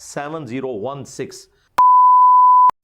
7016।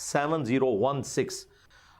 7016।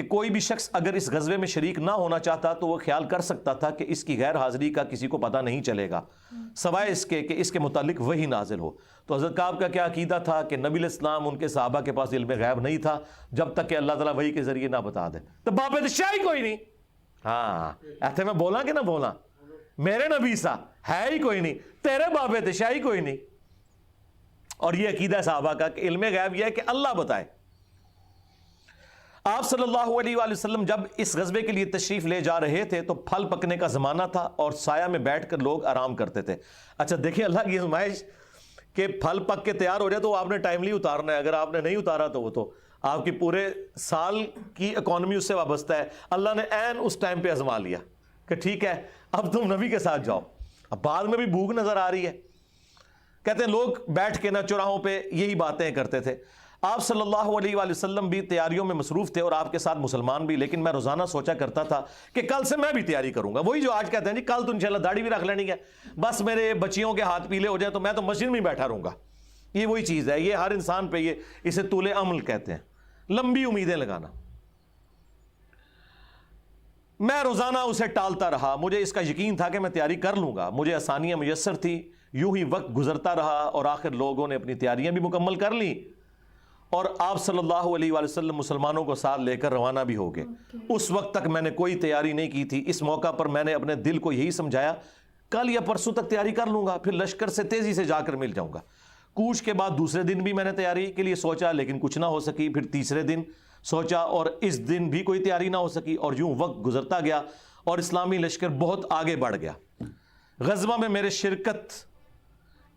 کہ کوئی بھی شخص اگر اس غزوے میں شریک نہ ہونا چاہتا تو وہ خیال کر سکتا تھا کہ اس کی غیر حاضری کا کسی کو پتہ نہیں چلے گا سوائے اس کے کہ اس کے متعلق وہی نازل ہو. تو حضرت کعب کا کیا عقیدہ تھا کہ نبی علیہ السلام ان کے صحابہ کے پاس علم غیب نہیں تھا جب تک کہ اللہ تعالیٰ وحی کے ذریعے نہ بتا دے. تو باب شاہی کوئی نہیں. ہاں ایسے میں بولا کہ نہ بولا, میرے نبی سا ہے ہی کوئی نہیں, تیرے باب شاہی کوئی نہیں. اور یہ عقیدہ ہے صحابہ کا کہ علم غیب یہ ہے کہ اللہ بتائے. آپ صلی اللہ علیہ وآلہ وسلم جب اس غزوے کے لیے تشریف لے جا رہے تھے تو پھل پکنے کا زمانہ تھا اور سایہ میں بیٹھ کر لوگ آرام کرتے تھے. اچھا دیکھیں اللہ کی آزمائش کہ پھل پک کے تیار ہو جائے تو آپ نے ٹائملی اتارنا ہے, اگر آپ نے نہیں اتارا تو وہ تو آپ کی پورے سال کی اکانومی اس سے وابستہ ہے. اللہ نے عین اس ٹائم پہ آزما لیا کہ ٹھیک ہے اب تم نبی کے ساتھ جاؤ. اب بعد میں بھی بھوک نظر آ رہی ہے. کہتے ہیں لوگ بیٹھ کے نہ چوراہوں پہ یہی باتیں کرتے تھے. آپ صلی اللہ علیہ وآلہ وسلم بھی تیاریوں میں مصروف تھے اور آپ کے ساتھ مسلمان بھی, لیکن میں روزانہ سوچا کرتا تھا کہ کل سے میں بھی تیاری کروں گا. وہی جو آج کہتے ہیں جی کل تو انشاءاللہ داڑھی بھی رکھ لینی ہے, بس میرے بچیوں کے ہاتھ پیلے ہو جائیں تو میں تو مسجد میں بیٹھا رہوں گا. یہ وہی چیز ہے, یہ ہر انسان پہ یہ اسے طول عمل کہتے ہیں, لمبی امیدیں لگانا. میں روزانہ اسے ٹالتا رہا. مجھے اس کا یقین تھا کہ میں تیاری کر لوں گا, مجھے آسانیاں میسر تھی. یوں ہی وقت گزرتا رہا اور آخر لوگوں نے اپنی تیاریاں بھی مکمل کر لی اور آپ صلی اللہ علیہ وآلہ وسلم مسلمانوں کو ساتھ لے کر روانہ بھی ہو گئے. اس وقت تک میں نے کوئی تیاری نہیں کی تھی. اس موقع پر میں نے اپنے دل کو یہی سمجھایا کل یا پرسوں تک تیاری کر لوں گا, پھر لشکر سے تیزی سے جا کر مل جاؤں گا. کوچ کے بعد دوسرے دن بھی میں نے تیاری کے لیے سوچا لیکن کچھ نہ ہو سکی. پھر تیسرے دن سوچا اور اس دن بھی کوئی تیاری نہ ہو سکی اور یوں وقت گزرتا گیا اور اسلامی لشکر بہت آگے بڑھ گیا. غزوہ میں میرے شرکت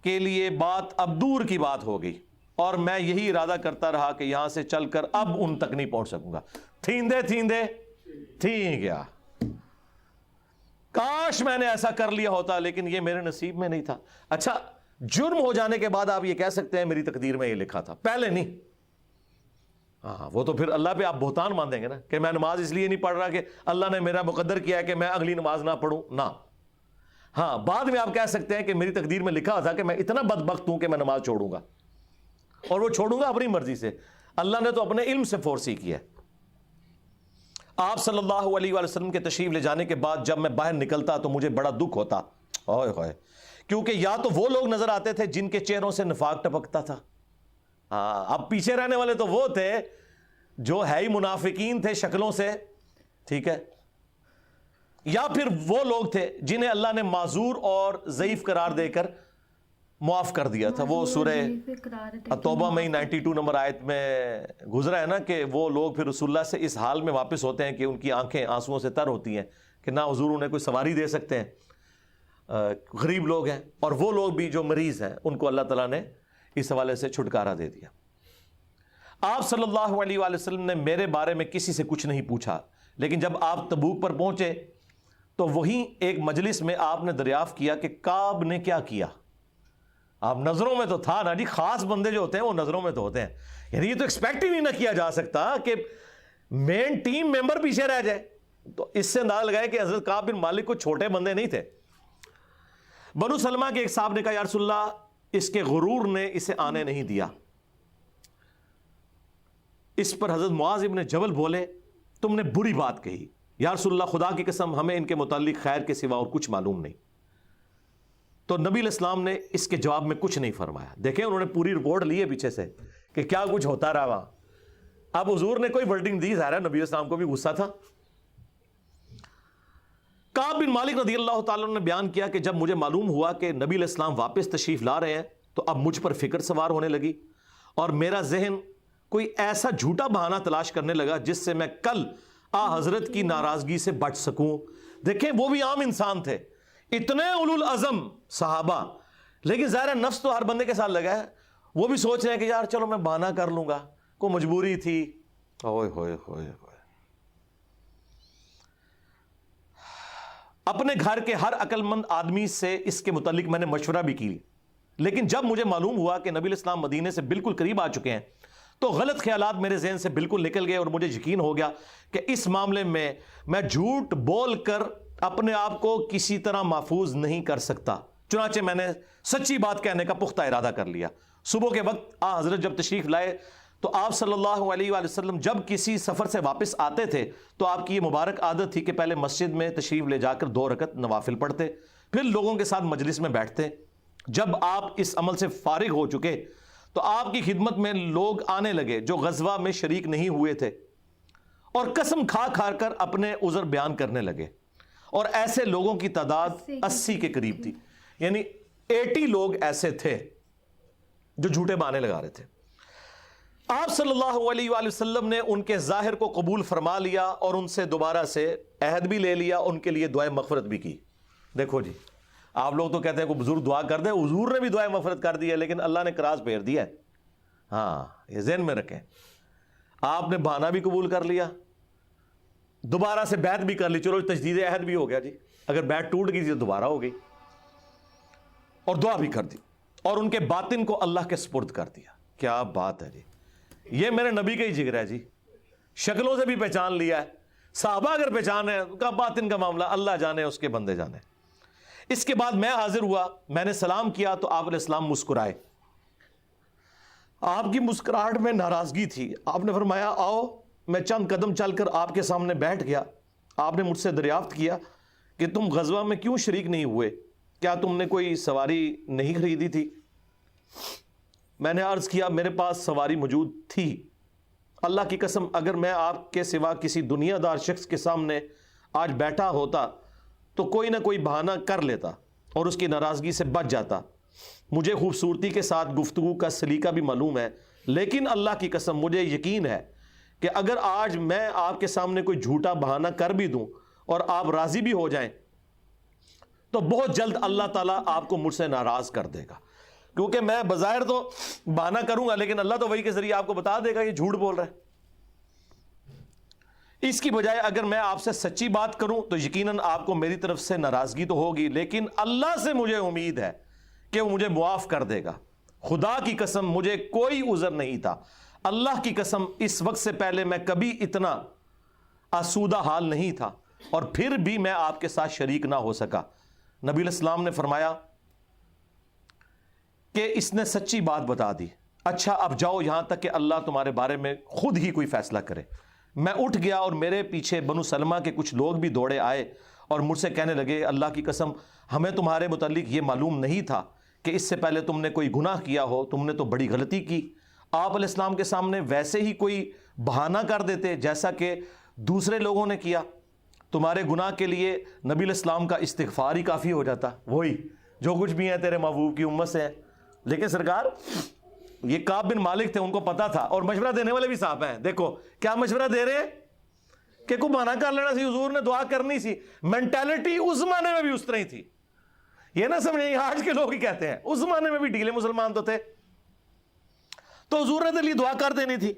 کے لیے بات اب دور کی بات ہو گئی اور میں یہی ارادہ کرتا رہا کہ یہاں سے چل کر اب ان تک نہیں پہنچ سکوں گا. تھیندے تھیں گیا. کاش میں نے ایسا کر لیا ہوتا لیکن یہ میرے نصیب میں نہیں تھا. اچھا جرم ہو جانے کے بعد آپ یہ کہہ سکتے ہیں میری تقدیر میں یہ لکھا تھا, پہلے نہیں. ہاں وہ تو پھر اللہ پہ آپ بہتان مان دیں گے نا کہ میں نماز اس لیے نہیں پڑھ رہا کہ اللہ نے میرا مقدر کیا ہے کہ میں اگلی نماز نہ پڑھوں نہ. ہاں بعد میں آپ کہہ سکتے ہیں کہ میری تقدیر میں لکھا تھا کہ میں اتنا بدبخت ہوں کہ میں نماز چھوڑوں گا اور وہ چھوڑوں گا اپنی مرضی سے. اللہ نے تو اپنے علم سے فورسی کیا ہے. آپ صلی اللہ علیہ وآلہ وسلم کے تشریف لے جانے کے بعد جب میں باہر نکلتا تو مجھے بڑا دکھ ہوتا, کیونکہ یا تو وہ لوگ نظر آتے تھے جن کے چہروں سے نفاق ٹپکتا تھا. اب پیچھے رہنے والے تو وہ تھے جو ہے ہی منافقین تھے شکلوں سے, ٹھیک ہے, یا پھر وہ لوگ تھے جنہیں اللہ نے معذور اور ضعیف قرار دے کر معاف کر دیا تھا. وہ سورہ توبہ میں 92 نمبر آیت میں گزرا ہے نا کہ وہ لوگ پھر رسول اللہ سے اس حال میں واپس ہوتے ہیں کہ ان کی آنکھیں آنسوؤں سے تر ہوتی ہیں کہ نہ حضور انہیں کوئی سواری دے سکتے ہیں, غریب لوگ ہیں. اور وہ لوگ بھی جو مریض ہیں ان کو اللہ تعالیٰ نے اس حوالے سے چھٹکارا دے دیا. آپ صلی اللہ علیہ وآلہ وسلم نے میرے بارے میں کسی سے کچھ نہیں پوچھا, لیکن جب آپ تبوک پر پہنچے تو وہیں ایک مجلس میں آپ نے دریافت کیا کہ کعب نے کیا کیا. آپ نظروں میں تو تھا نا جی, خاص بندے جو ہوتے ہیں وہ نظروں میں تو ہوتے ہیں. یعنی یہ تو ایکسپیکٹ ہی نہیں نہ کیا جا سکتا کہ مین ٹیم ممبر پیچھے رہ جائے. تو اس سے اندازہ لگائے کہ حضرت کعب بن مالک کو چھوٹے بندے نہیں تھے. بنو سلمہ کے ایک صاحب نے کہا یا رسول اللہ اس کے غرور نے اسے آنے نہیں دیا. اس پر حضرت معاذ ابن جبل بولے تم نے بری بات کہی. یا رسول اللہ خدا کی قسم ہمیں ان کے متعلق خیر کے سوا اور کچھ معلوم نہیں. تو نبی علیہ السلام نے اس کے جواب میں کچھ نہیں فرمایا. دیکھیں انہوں نے پوری رپورٹ لی ہے پیچھے سے کہ کیا کچھ ہوتا رہا وہاں. اب حضور نے کوئی ورڈنگ دی, ظاہر ہے نبی علیہ السلام کو بھی غصہ تھا. کعب بن مالک رضی اللہ تعالیٰ نے بیان کیا کہ جب مجھے معلوم ہوا کہ نبی علیہ السلام واپس تشریف لا رہے ہیں تو اب مجھ پر فکر سوار ہونے لگی اور میرا ذہن کوئی ایسا جھوٹا بہانہ تلاش کرنے لگا جس سے میں کل حضرت کی ناراضگی سے بچ سکوں. دیکھیں وہ بھی عام انسان تھے, اتنے اولو العزم صحابہ, لیکن ظاہر نفس تو ہر بندے کے ساتھ لگا ہے. وہ بھی سوچ رہے ہیں کہ یار چلو میں بہانہ کر لوں گا, کوئی مجبوری تھی. اوئے ہوئے ہوئے ہوئے. اپنے گھر کے ہر عقل مند آدمی سے اس کے متعلق میں نے مشورہ بھی کی, لیکن جب مجھے معلوم ہوا کہ نبی علیہ السلام مدینے سے بالکل قریب آ چکے ہیں تو غلط خیالات میرے ذہن سے بالکل نکل گئے اور مجھے یقین ہو گیا کہ اس معاملے میں جھوٹ بول کر اپنے آپ کو کسی طرح محفوظ نہیں کر سکتا. چنانچہ میں نے سچی بات کہنے کا پختہ ارادہ کر لیا. صبح کے وقت حضرت جب تشریف لائے تو آپ صلی اللہ علیہ وآلہ وسلم جب کسی سفر سے واپس آتے تھے تو آپ کی یہ مبارک عادت تھی کہ پہلے مسجد میں تشریف لے جا کر 2 رکعت نوافل پڑھتے، پھر لوگوں کے ساتھ مجلس میں بیٹھتے۔ جب آپ اس عمل سے فارغ ہو چکے تو آپ کی خدمت میں لوگ آنے لگے جو غزوہ میں شریک نہیں ہوئے تھے، اور قسم کھا کھا کر اپنے عذر بیان کرنے لگے، اور ایسے لوگوں کی تعداد 80 کے قریب تھی، یعنی 80 لوگ ایسے تھے جو جھوٹے بہانے لگا رہے تھے۔ آپ صلی اللہ علیہ وآلہ وسلم نے ان کے ظاہر کو قبول فرما لیا اور ان سے دوبارہ سے عہد بھی لے لیا، ان کے لیے دعائے مغفرت بھی کی۔ دیکھو جی، آپ لوگ تو کہتے ہیں کوئی بزرگ دعا کر دے، حضور نے بھی دعائے مغفرت کر دی ہے، لیکن اللہ نے کراس پھیر دیا ہے۔ ہاں، یہ ذہن میں رکھیں، آپ نے بہانہ بھی قبول کر لیا، دوبارہ سے بیعت بھی کر لی، چلو تجدید عہد بھی ہو گیا جی، اگر بیعت ٹوٹ گئی تو دوبارہ ہو گئی، اور دعا بھی کر دی، اور ان کے باطن کو اللہ کے سپرد کر دیا۔ کیا بات ہے جی، یہ میرے نبی کا ہی جگر ہے جی، شکلوں سے بھی پہچان لیا ہے، صحابہ اگر پہچان ہے کا باطن کا معاملہ اللہ جانے، اس کے بندے جانے۔ اس کے بعد میں حاضر ہوا، میں نے سلام کیا تو آپ علیہ السلام مسکرائے، آپ کی مسکراہٹ میں ناراضگی تھی۔ آپ نے فرمایا آؤ، میں چند قدم چل کر آپ کے سامنے بیٹھ گیا۔ آپ نے مجھ سے دریافت کیا کہ تم غزوہ میں کیوں شریک نہیں ہوئے، کیا تم نے کوئی سواری نہیں خریدی تھی؟ میں نے عرض کیا میرے پاس سواری موجود تھی، اللہ کی قسم اگر میں آپ کے سوا کسی دنیا دار شخص کے سامنے آج بیٹھا ہوتا تو کوئی نہ کوئی بہانہ کر لیتا اور اس کی ناراضگی سے بچ جاتا۔ مجھے خوبصورتی کے ساتھ گفتگو کا سلیقہ بھی معلوم ہے، لیکن اللہ کی قسم مجھے یقین ہے کہ اگر آج میں آپ کے سامنے کوئی جھوٹا بہانہ کر بھی دوں اور آپ راضی بھی ہو جائیں تو بہت جلد اللہ تعالیٰ آپ کو مجھ سے ناراض کر دے گا، کیونکہ میں بظاہر تو بہانہ کروں گا لیکن اللہ تو وحی کے ذریعے آپ کو بتا دے گا یہ جھوٹ بول رہا ہے۔ اس کی بجائے اگر میں آپ سے سچی بات کروں تو یقیناً آپ کو میری طرف سے ناراضگی تو ہوگی، لیکن اللہ سے مجھے امید ہے کہ وہ مجھے معاف کر دے گا۔ خدا کی قسم مجھے کوئی عذر نہیں تھا، اللہ کی قسم اس وقت سے پہلے میں کبھی اتنا آسودہ حال نہیں تھا، اور پھر بھی میں آپ کے ساتھ شریک نہ ہو سکا۔ نبی علیہ السلام نے فرمایا کہ اس نے سچی بات بتا دی، اچھا اب جاؤ یہاں تک کہ اللہ تمہارے بارے میں خود ہی کوئی فیصلہ کرے۔ میں اٹھ گیا اور میرے پیچھے بنو سلمہ کے کچھ لوگ بھی دوڑے آئے اور مجھ سے کہنے لگے اللہ کی قسم ہمیں تمہارے متعلق یہ معلوم نہیں تھا کہ اس سے پہلے تم نے کوئی گناہ کیا ہو، تم نے تو بڑی غلطی کی۔ آپ علیہ السلام کے سامنے ویسے ہی کوئی بہانہ کر دیتے جیسا کہ دوسرے لوگوں نے کیا، تمہارے گناہ کے لیے نبی علیہ السلام کا استغفار ہی کافی ہو جاتا، وہی جو کچھ بھی ہیں تیرے محبوب کی امت سے ہیں۔ لیکن سرکار یہ کعب بن مالک تھے، ان کو پتا تھا، اور مشورہ دینے والے بھی صاحب ہیں، دیکھو کیا مشورہ دے رہے ہیں کہ کوئی بہانہ کر لینا سی، حضور نے دعا کرنی سی۔ مینٹیلٹی اس زمانے میں بھی اس طرح ہی تھی، یہ نہ سمجھیں آج کے لوگ ہی کہتے ہیں، اس زمانے میں بھی ڈھیلے مسلمان تو تھے، تو حضور نے تیرے لیے دعا کر دینی تھی،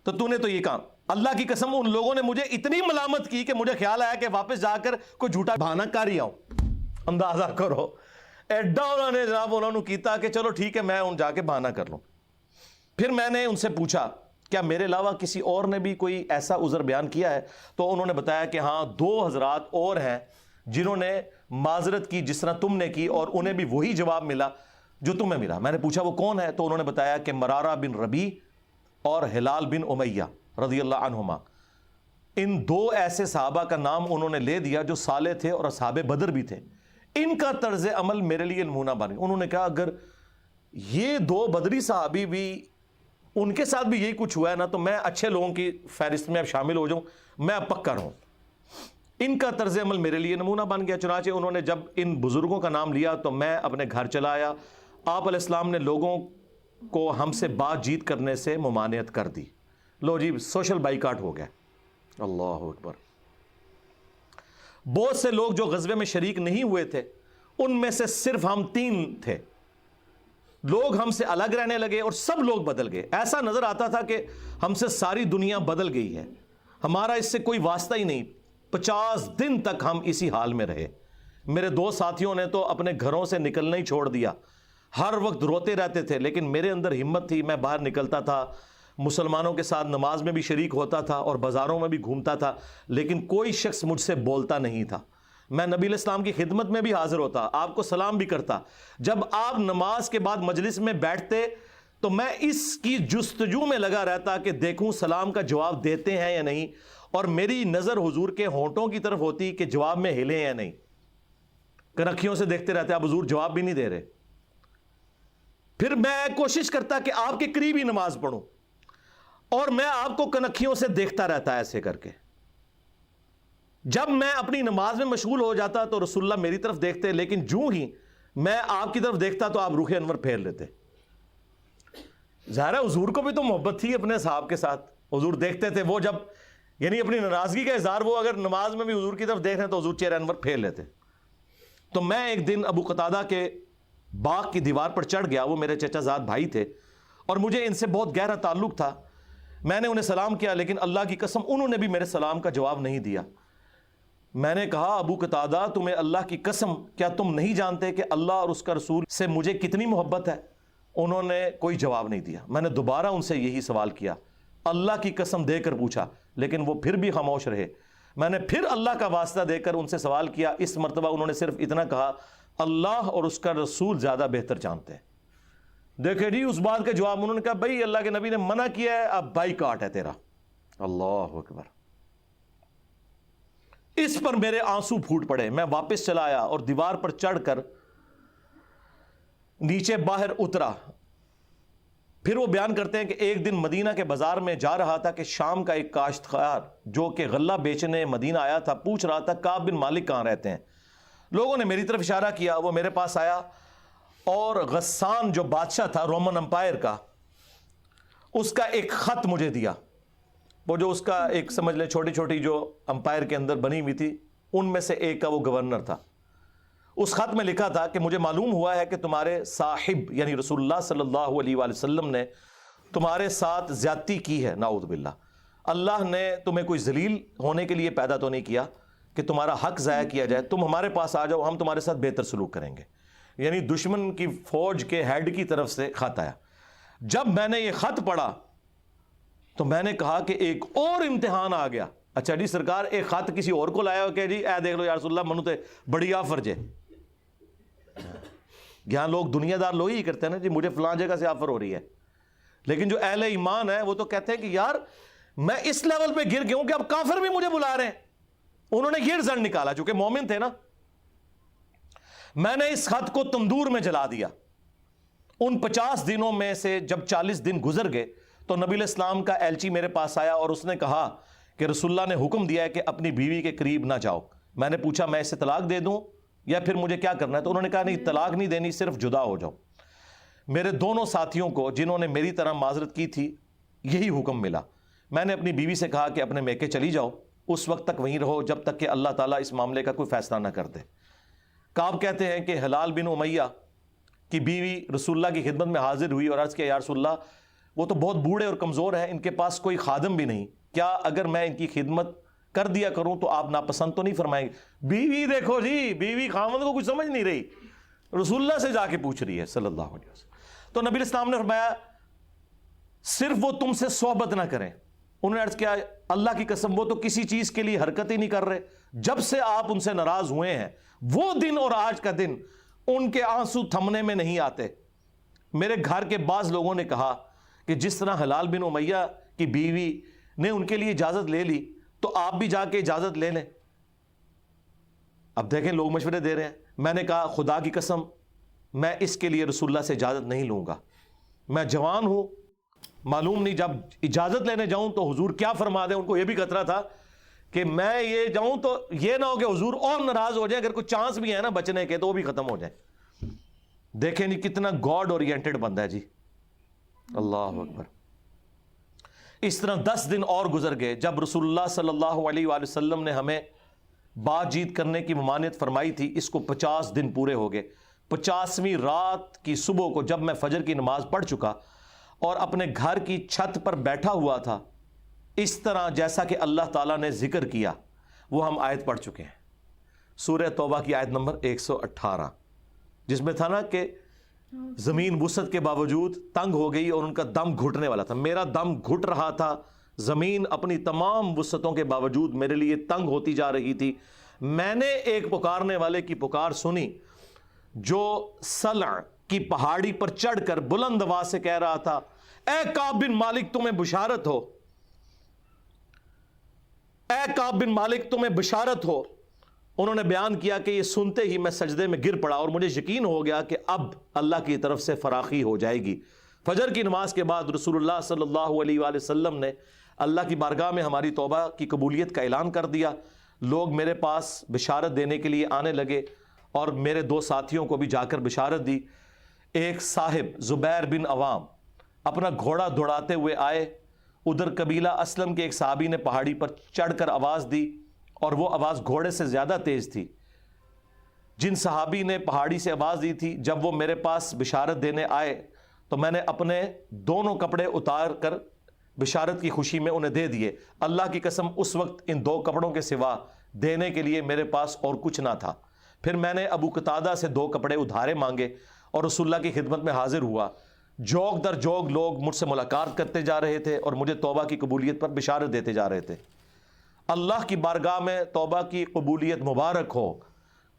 تو تو نے تو یہ کام۔ اللہ کی قسم ان لوگوں نے مجھے اتنی ملامت کی کہ مجھے خیال آیا کہ واپس جا کر کوئی جھوٹا بہانہ کر ہی آؤں۔ اندازہ کرو ایڈا انہوں نے جناب انہوں نے کیتا کہ چلو ٹھیک ہے میں ان جا کے بہانہ کر لوں۔ پھر میں نے ان سے پوچھا کیا میرے علاوہ کسی اور نے بھی کوئی ایسا عذر بیان کیا ہے؟ تو انہوں نے بتایا کہ ہاں 2 حضرات اور ہیں جنہوں نے معذرت کی جس طرح تم نے کی، اور انہیں بھی وہی جواب ملا جو تمہیں ملا۔ میں نے پوچھا وہ کون ہے؟ تو انہوں نے بتایا کہ مرارہ بن ربیع اور ہلال بن امیہ رضی اللہ عنہما۔ ان 2 ایسے صحابہ کا نام انہوں نے لے دیا جو صالح تھے اور اصحاب بدر بھی تھے، ان کا طرز عمل میرے لیے نمونہ بن گیا۔ انہوں نے کہا اگر یہ 2 بدری صحابی بھی ان کے ساتھ بھی یہی کچھ ہوا ہے نا تو میں اچھے لوگوں کی فہرست میں اب شامل ہو جاؤں، میں اب پکا رہوں۔ ان کا طرز عمل میرے لیے نمونہ بن گیا۔ چنانچہ انہوں نے جب ان بزرگوں کا نام لیا تو میں اپنے گھر چلا آیا۔ آپ علیہ السلام نے لوگوں کو ہم سے بات چیت کرنے سے ممانعت کر دی۔ لو جی سوشل بائیکاٹ ہو گیا۔ اللہ اکبر۔ بہت سے لوگ جو غزوے میں شریک نہیں ہوئے تھے ان میں سے صرف ہم 3 تھے، لوگ ہم سے الگ رہنے لگے اور سب لوگ بدل گئے۔ ایسا نظر آتا تھا کہ ہم سے ساری دنیا بدل گئی ہے، ہمارا اس سے کوئی واسطہ ہی نہیں۔ 50 دن تک ہم اسی حال میں رہے۔ میرے 2 ساتھیوں نے تو اپنے گھروں سے نکلنا ہی چھوڑ دیا، ہر وقت روتے رہتے تھے، لیکن میرے اندر ہمت تھی، میں باہر نکلتا تھا، مسلمانوں کے ساتھ نماز میں بھی شریک ہوتا تھا اور بازاروں میں بھی گھومتا تھا، لیکن کوئی شخص مجھ سے بولتا نہیں تھا۔ میں نبی علیہ السلام کی خدمت میں بھی حاضر ہوتا، آپ کو سلام بھی کرتا۔ جب آپ نماز کے بعد مجلس میں بیٹھتے تو میں اس کی جستجو میں لگا رہتا کہ دیکھوں سلام کا جواب دیتے ہیں یا نہیں، اور میری نظر حضور کے ہونٹوں کی طرف ہوتی کہ جواب میں ہلے یا نہیں. کنکھیوں سے دیکھتے رہتے آپ حضور جواب بھی نہیں دے رہے. پھر میں کوشش کرتا کہ آپ کے قریب ہی نماز پڑھوں، اور میں آپ کو کنکھیوں سے دیکھتا رہتا ایسے کر کے. جب میں اپنی نماز میں مشغول ہو جاتا تو رسول اللہ میری طرف دیکھتے، لیکن جو ہی میں آپ کی طرف دیکھتا تو آپ رخ انور پھیر لیتے. ظاہر ہے حضور کو بھی تو محبت تھی اپنے صحاب کے ساتھ. حضور دیکھتے تھے، وہ جب یعنی اپنی ناراضگی کا اظہار وہ اگر نماز میں بھی حضور کی طرف دیکھ رہے ہیں تو حضور چہرہ انور پھیر لیتے. تو میں ایک دن ابو قتادہ کے باغ کی دیوار پر چڑھ گیا. وہ میرے چچا زاد بھائی تھے اور مجھے ان سے بہت گہرا تعلق تھا. میں نے انہیں سلام کیا، لیکن اللہ کی قسم انہوں نے بھی میرے سلام کا جواب نہیں دیا. میں نے کہا ابو قتادہ تمہیں اللہ کی قسم کیا تم نہیں جانتے کہ اللہ اور اس کا رسول سے مجھے کتنی محبت ہے؟ انہوں نے کوئی جواب نہیں دیا. میں نے دوبارہ ان سے یہی سوال کیا، اللہ کی قسم دے کر پوچھا، لیکن وہ پھر بھی خاموش رہے. میں نے پھر اللہ کا واسطہ دے کر ان سے سوال کیا. اس مرتبہ انہوں نے صرف اتنا کہا، اللہ اور اس کا رسول زیادہ بہتر جانتے ہیں. دیکھیں جی اس بات کا جواب انہوں نے کہا بھائی اللہ کے نبی نے منع کیا ہے، اب بائی کاٹ ہے تیرا. اللہ اکبر. اس پر میرے آنسو پھوٹ پڑے. میں واپس چلا آیا اور دیوار پر چڑھ کر نیچے باہر اترا. پھر وہ بیان کرتے ہیں کہ ایک دن مدینہ کے بازار میں جا رہا تھا کہ شام کا ایک کاشتکار جو کہ غلہ بیچنے مدینہ آیا تھا پوچھ رہا تھا کعب بن مالک کہاں رہتے ہیں. لوگوں نے میری طرف اشارہ کیا. وہ میرے پاس آیا اور غسان جو بادشاہ تھا رومن امپائر کا، اس کا ایک خط مجھے دیا. وہ جو اس کا ایک سمجھ لیں چھوٹی چھوٹی جو امپائر کے اندر بنی ہوئی تھی ان میں سے ایک کا وہ گورنر تھا. اس خط میں لکھا تھا کہ مجھے معلوم ہوا ہے کہ تمہارے صاحب یعنی رسول اللہ صلی اللہ علیہ وآلہ وسلم نے تمہارے ساتھ زیادتی کی ہے. نعوذ باللہ. اللہ نے تمہیں کوئی ذلیل ہونے کے لیے پیدا تو نہیں کیا کہ تمہارا حق ضائع کیا جائے. تم ہمارے پاس آ جاؤ، ہم تمہارے ساتھ بہتر سلوک کریں گے. یعنی دشمن کی فوج کے ہیڈ کی طرف سے خط آیا. جب میں نے یہ خط پڑھا تو میں نے کہا کہ ایک اور امتحان آ گیا. اچھا جی سرکار ایک خط کسی اور کو لایا ہو کہ جی اے دیکھ لو یا رسول اللہ منو تے بڑی آفر جے. یہاں لوگ دنیا دار لوگ ہی کرتے ہیں نا جی مجھے فلاں جگہ سے آفر ہو رہی ہے، لیکن جو اہل ایمان ہے وہ تو کہتے ہیں کہ یار میں اس لیول پہ گر گیا ہوں کہ اب کافر بھی مجھے بلا رہے ہیں. انہوں نے یہ رزلٹ نکالا چونکہ مومن تھے نا. میں نے اس خط کو تندور میں جلا دیا. ان 50 دنوں میں سے جب 40 دن گزر گئے تو نبی علیہ السلام کا ایلچی میرے پاس آیا اور اس نے کہا کہ رسول اللہ نے حکم دیا ہے کہ اپنی بیوی کے قریب نہ جاؤ. میں نے پوچھا میں اسے طلاق دے دوں یا پھر مجھے کیا کرنا ہے؟ تو انہوں نے کہا نہیں طلاق نہیں دینی، صرف جدا ہو جاؤ. میرے دونوں ساتھیوں کو جنہوں نے میری طرح معذرت کی تھی یہی حکم ملا. میں نے اپنی بیوی سے کہا کہ اپنے میکے چلی جاؤ، اس وقت تک وہیں رہو جب تک کہ اللہ تعالیٰ اس معاملے کا کوئی فیصلہ نہ کر دے. کعب کہتے ہیں کہ ہلال بن امیہ کی بیوی رسول اللہ کی خدمت میں حاضر ہوئی اور عرض کیا یا رسول اللہ وہ تو بہت بوڑھے اور کمزور ہیں، ان کے پاس کوئی خادم بھی نہیں، کیا اگر میں ان کی خدمت کر دیا کروں تو آپ ناپسند تو نہیں فرمائیں گے؟ بیوی دیکھو جی، بیوی خاوند کو کچھ سمجھ نہیں رہی، رسول اللہ سے جا کے پوچھ رہی ہے صلی اللہ علیہ وسلم. تو نبی علیہ السلام نے فرمایا صرف وہ تم سے صحبت نہ کریں. انہوں نے عرض کیا اللہ کی قسم وہ تو کسی چیز کے لیے حرکت ہی نہیں کر رہے. جب سے آپ ان سے ناراض ہوئے ہیں وہ دن اور آج کا دن ان کے آنسو تھمنے میں نہیں آتے. میرے گھر کے بعض لوگوں نے کہا کہ جس طرح ہلال بن امیہ کی بیوی نے ان کے لیے اجازت لے لی تو آپ بھی جا کے اجازت لے لیں. اب دیکھیں لوگ مشورے دے رہے ہیں. میں نے کہا خدا کی قسم میں اس کے لیے رسول اللہ سے اجازت نہیں لوں گا. میں جوان ہوں، معلوم نہیں جب اجازت لینے جاؤں تو حضور کیا فرما دیں. ان کو یہ بھی خطرہ تھا کہ میں یہ جاؤں تو یہ نہ ہو کہ حضور اور ناراض ہو جائے، اگر کوئی چانس بھی ہے نا بچنے کے تو وہ بھی ختم ہو جائے. دیکھیں نہیں کتنا گاڈ اورینٹڈ بندہ ہے جی. اللہ اکبر. اس طرح 10 دن اور گزر گئے. جب رسول اللہ صلی اللہ علیہ وآلہ وسلم نے ہمیں بات چیت کرنے کی ممانعت فرمائی تھی اس کو 50 دن پورے ہو گئے. 50ویں رات کی صبح کو جب میں فجر کی نماز پڑھ چکا اور اپنے گھر کی چھت پر بیٹھا ہوا تھا اس طرح جیسا کہ اللہ تعالیٰ نے ذکر کیا وہ ہم آیت پڑھ چکے ہیں، سورہ توبہ کی آیت نمبر 118 جس میں تھا نا کہ زمین وسعت کے باوجود تنگ ہو گئی اور ان کا دم گھٹنے والا تھا. میرا دم گھٹ رہا تھا، زمین اپنی تمام وسعتوں کے باوجود میرے لیے تنگ ہوتی جا رہی تھی. میں نے ایک پکارنے والے کی پکار سنی جو سلع کی پہاڑی پر چڑھ کر بلند آواز سے کہہ رہا تھا، اے کعب بن مالک تمہیں بشارت ہو، اے کعب بن مالک تمہیں بشارت ہو۔ انہوں نے بیان کیا کہ یہ سنتے ہی میں سجدے میں گر پڑا اور مجھے یقین ہو گیا کہ اب اللہ کی طرف سے فراخی ہو جائے گی۔ فجر کی نماز کے بعد رسول اللہ صلی اللہ علیہ وآلہ وسلم نے اللہ کی بارگاہ میں ہماری توبہ کی قبولیت کا اعلان کر دیا۔ لوگ میرے پاس بشارت دینے کے لیے آنے لگے اور میرے دو ساتھیوں کو بھی جا کر بشارت دی۔ ایک صاحب زبیر بن عوام اپنا گھوڑا دوڑاتے ہوئے آئے، ادھر قبیلہ اسلم کے ایک صحابی نے پہاڑی پر چڑھ کر آواز دی اور وہ آواز گھوڑے سے زیادہ تیز تھی۔ جن صحابی نے پہاڑی سے آواز دی تھی، جب وہ میرے پاس بشارت دینے آئے تو میں نے اپنے دونوں کپڑے اتار کر بشارت کی خوشی میں انہیں دے دیے۔ اللہ کی قسم اس وقت ان دو کپڑوں کے سوا دینے کے لیے میرے پاس اور کچھ نہ تھا۔ پھر میں نے ابو قتادہ سے دو کپڑے ادھارے مانگے اور رسول اللہ کی خدمت میں حاضر ہوا۔ جوگ در جوگ لوگ مجھ سے ملاقات کرتے جا رہے تھے اور مجھے توبہ کی قبولیت پر بشارت دیتے جا رہے تھے۔ اللہ کی بارگاہ میں توبہ کی قبولیت مبارک ہو۔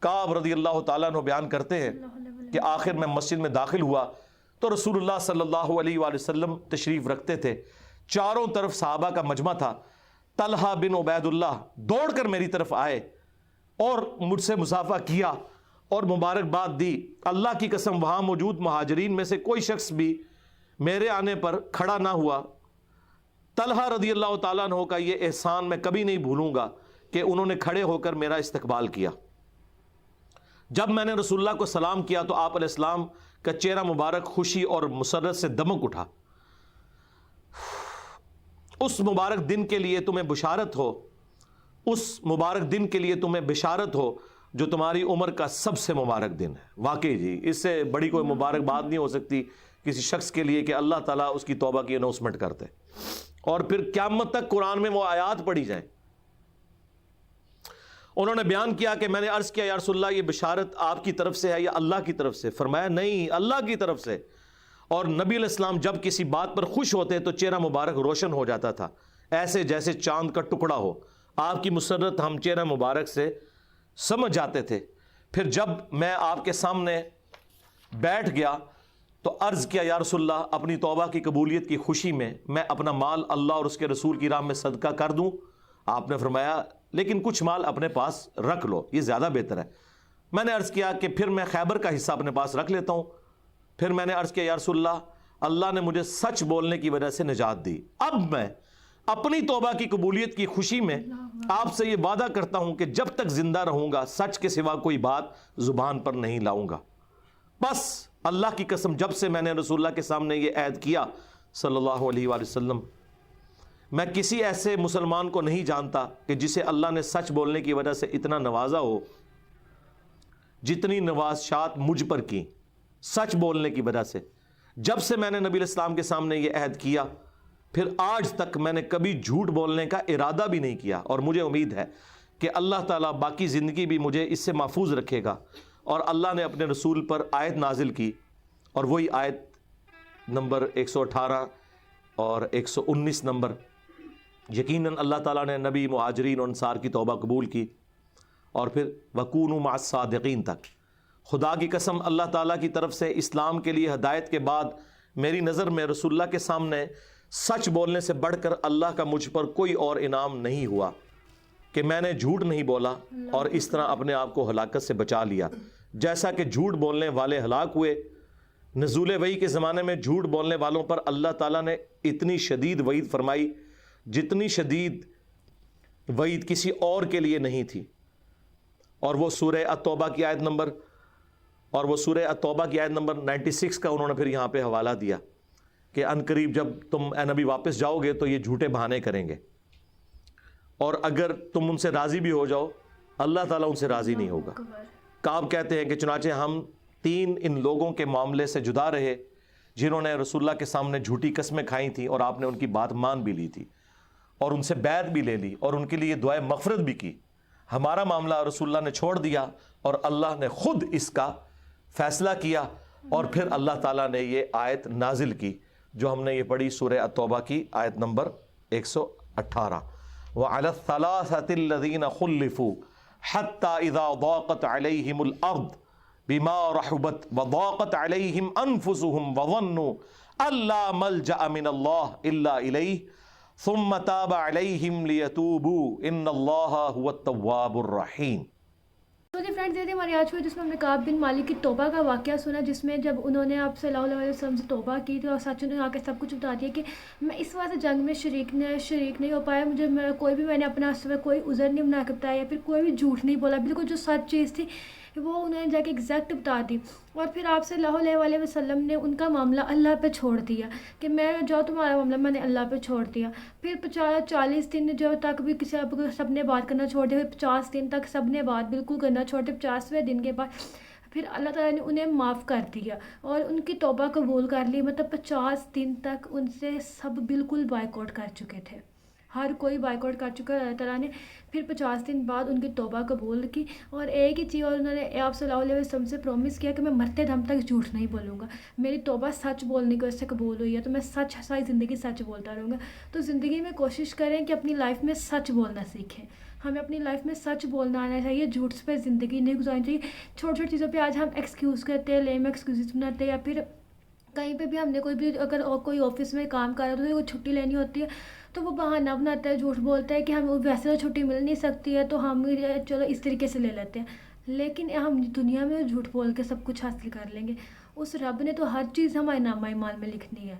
کعب رضی اللہ تعالیٰ عنہ بیان کرتے ہیں کہ آخر میں مسجد میں داخل ہوا تو رسول اللہ صلی اللہ علیہ وآلہ وسلم تشریف رکھتے تھے۔ چاروں طرف صحابہ کا مجمع تھا۔ طلحہ بن عبید اللہ دوڑ کر میری طرف آئے اور مجھ سے مصافحہ کیا اور مبارکباد دی۔ اللہ کی قسم وہاں موجود مہاجرین میں سے کوئی شخص بھی میرے آنے پر کھڑا نہ ہوا۔ طلحہ رضی اللہ تعالیٰ عنہ کا یہ احسان میں کبھی نہیں بھولوں گا کہ انہوں نے کھڑے ہو کر میرا استقبال کیا۔ جب میں نے رسول اللہ کو سلام کیا تو آپ علیہ السلام کا چہرہ مبارک خوشی اور مسرت سے دمک اٹھا۔ اس مبارک دن کے لیے تمہیں بشارت ہو، اس مبارک دن کے لیے تمہیں بشارت ہو جو تمہاری عمر کا سب سے مبارک دن ہے۔ واقعی جی، اس سے بڑی کوئی مبارک بات نہیں ہو سکتی کسی شخص کے لیے کہ اللہ تعالیٰ اس کی توبہ کی اناؤنسمنٹ کرتے اور پھر قیامت تک قرآن میں وہ آیات پڑھی جائیں۔ انہوں نے بیان کیا کہ میں نے عرض کیا یا رسول اللہ یہ بشارت آپ کی طرف سے ہے یا اللہ کی طرف سے؟ فرمایا نہیں، اللہ کی طرف سے۔ اور نبی علیہ السلام جب کسی بات پر خوش ہوتے تو چہرہ مبارک روشن ہو جاتا تھا، ایسے جیسے چاند کا ٹکڑا ہو۔ آپ کی مسرت ہم چہرہ مبارک سے سمجھ جاتے تھے۔ پھر جب میں آپ کے سامنے بیٹھ گیا تو عرض کیا یا رسول اللہ اپنی توبہ کی قبولیت کی خوشی میں اپنا مال اللہ اور اس کے رسول کی راہ میں صدقہ کر دوں؟ آپ نے فرمایا لیکن کچھ مال اپنے پاس رکھ لو، یہ زیادہ بہتر ہے۔ میں نے عرض کیا کہ پھر میں خیبر کا حصہ اپنے پاس رکھ لیتا ہوں۔ پھر میں نے عرض کیا یا رسول اللہ اللہ نے مجھے سچ بولنے کی وجہ سے نجات دی، اب میں اپنی توبہ کی قبولیت کی خوشی میں آپ سے یہ وعدہ کرتا ہوں کہ جب تک زندہ رہوں گا سچ کے سوا کوئی بات زبان پر نہیں لاؤں گا۔ بس اللہ کی قسم جب سے میں نے رسول اللہ کے سامنے یہ عہد کیا صلی اللہ علیہ وآلہ وسلم، میں کسی ایسے مسلمان کو نہیں جانتا کہ جسے اللہ نے سچ بولنے کی وجہ سے اتنا نوازا ہو جتنی نوازشات مجھ پر کی سچ بولنے کی وجہ سے۔ جب سے میں نے نبی علیہ السلام کے سامنے یہ عہد کیا پھر آج تک میں نے کبھی جھوٹ بولنے کا ارادہ بھی نہیں کیا، اور مجھے امید ہے کہ اللہ تعالیٰ باقی زندگی بھی مجھے اس سے محفوظ رکھے گا۔ اور اللہ نے اپنے رسول پر آیت نازل کی، اور وہی آیت نمبر 118 اور 119 نمبر، یقیناً اللہ تعالیٰ نے نبی، مہاجرین اور انصار کی توبہ قبول کی، اور پھر وَكُونُوا مَعَ الصَّادِقِينَ تک۔ خدا کی قسم اللہ تعالیٰ کی طرف سے اسلام کے لیے ہدایت کے بعد میری نظر میں رسول اللہ کے سامنے سچ بولنے سے بڑھ کر اللہ کا مجھ پر کوئی اور انعام نہیں ہوا کہ میں نے جھوٹ نہیں بولا اور اس طرح اپنے آپ کو ہلاکت سے بچا لیا۔ جیسا کہ جھوٹ بولنے والے ہلاک ہوئے، نزول وحی کے زمانے میں جھوٹ بولنے والوں پر اللہ تعالیٰ نے اتنی شدید وعید فرمائی جتنی شدید وعید کسی اور کے لیے نہیں تھی۔ اور وہ سورہ التوبہ کی آیت نمبر 96 کا انہوں نے پھر یہاں پہ حوالہ دیا کہ ان قریب جب تم اے نبی واپس جاؤ گے تو یہ جھوٹے بہانے کریں گے، اور اگر تم ان سے راضی بھی ہو جاؤ اللہ تعالیٰ ان سے راضی نہیں ہوگا۔ کعب کہتے ہیں کہ چنانچہ ہم 3 ان لوگوں کے معاملے سے جدا رہے جنہوں نے رسول اللہ کے سامنے جھوٹی قسمیں کھائی تھیں اور آپ نے ان کی بات مان بھی لی تھی اور ان سے بیعت بھی لے لی اور ان کے لیے دعائے مغفرت بھی کی۔ ہمارا معاملہ رسول اللہ نے چھوڑ دیا اور اللہ نے خود اس کا فیصلہ کیا، اور پھر اللہ تعالیٰ نے یہ آیت نازل کی جو ہم نے یہ پڑھی سورہ التوبہ کی آیت نمبر 118، وَعَلَى الثَّلَاثَةِ الَّذِينَ خُلِّفُوا حَتَّى إِذَا ضَاقَتْ عَلَيْهِمُ الْأَرْضُ بما رحبت وضاقت علیہم انفسہم وظنوا الا ملجأ من اللہ الا الیہ ثم تاب علیہم لیتوبوا ان اللہ هو التواب الرحیم۔ تو جی فرینڈز، یہ تھی ہماری آج کی جس میں ہم نے کعب بن مالک کی توبہ کا واقعہ سنا، جس میں جب انہوں نے آپ صلی اللہ علیہ وسلم سے توبہ کی تھی اور سچ نے آ کے سب کچھ بتا دیا کہ میں اس وجہ سے جنگ میں شریک نہیں ہو پایا، مجھے کوئی بھی میں نے اپنا کوئی عذر نہیں بنا کے بتایا یا پھر کوئی بھی جھوٹ نہیں بولا، بالکل جو سچ چیز تھی وہ انہوں نے جا کے ایگزیکٹ بتا دی۔ اور پھر آپ صلی اللہ علیہ وسلم نے ان کا معاملہ اللہ پہ چھوڑ دیا کہ میں جو تمہارا معاملہ میں نے اللہ پہ چھوڑ دیا۔ پھر 40 دن جو تک بھی کسی سب نے بات کرنا چھوڑ دیا، پھر 50 دن تک سب نے بات بالکل کرنا چھوڑ دیا۔ 50ویں دن کے بعد پھر اللہ تعالیٰ نے انہیں معاف کر دیا اور ان کی توبہ قبول کر لی، مطلب 50 دن تک ان سے سب بالکل بائیکاٹ کر چکے تھے، ہر کوئی بائیکاٹ کر چکا ہے۔ اللہ تعالیٰ نے پھر 50 دن بعد ان کی توبہ قبول کی اور ایک ہی چیز، اور انہوں نے آپ صلی اللہ علیہ وسلم سے پرومس کیا کہ میں مرتے دم تک جھوٹ نہیں بولوں گا، میری توبہ سچ بولنے کی وجہ سے قبول ہوئی ہے تو میں سچ ساری زندگی سچ بولتا رہوں گا۔ تو زندگی میں کوشش کریں کہ اپنی لائف میں سچ بولنا سیکھیں، ہمیں اپنی لائف میں سچ بولنا آنا چاہیے، جھوٹ پہ زندگی نہیں گزارنی چاہیے۔ چھوٹی چھوٹی چیزوں پہ آج ہم ایکسکیوز کرتے ہیں، لیم ایکسکیوز بناتے ہیں، یا پھر کہیں پہ بھی ہم نے اگر کوئی آفس میں کام کر رہا ہے تو چھٹی لینی ہوتی ہے تو وہ بہانہ بناتا ہے، جھوٹ بولتا ہے کہ ہم ویسے تو چھٹی مل نہیں سکتی ہے تو ہم چلو اس طریقے سے لے لیتے ہیں، لیکن ہم دنیا میں جھوٹ بول کے سب کچھ حاصل کر لیں گے۔ اس رب نے تو ہر چیز ہمارے نامہ اعمال میں لکھنی ہے،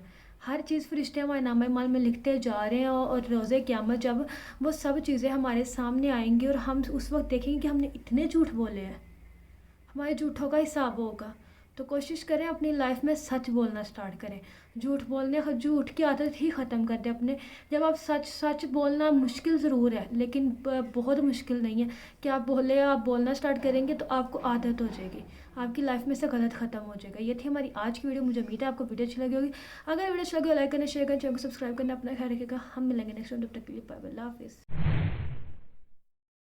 ہر چیز فرشتے ہمارے نامہ اعمال میں لکھتے جا رہے ہیں، اور روز قیامت جب وہ سب چیزیں ہمارے سامنے آئیں گی اور ہم اس وقت دیکھیں گے کہ ہم نے اتنے جھوٹ بولے ہیں، ہمارے جھوٹوں کا حساب ہوگا۔ تو کوشش کریں اپنی لائف میں سچ بولنا سٹارٹ کریں، جھوٹ کی عادت ہی ختم کر دیں اپنے۔ جب آپ سچ بولنا مشکل ضرور ہے لیکن بہت مشکل نہیں ہے کہ آپ بولنا سٹارٹ کریں گے تو آپ کو عادت ہو جائے گی، آپ کی لائف میں سے غلط ختم ہو جائے گا۔ یہ تھی ہماری آج کی ویڈیو، مجھے امید ہے آپ کو ویڈیو اچھی لگی ہوگی۔ اگر ویڈیو اچھی لگی ہو لائک کرنا، شیئر کرنا، چینل کو سبسکرائب کرنا، اپنا خیال رکھے گا۔ ہم ملیں گے نیکسٹ ویڈیو، تب تک کے لیے بائے بائے، اللہ حافظ۔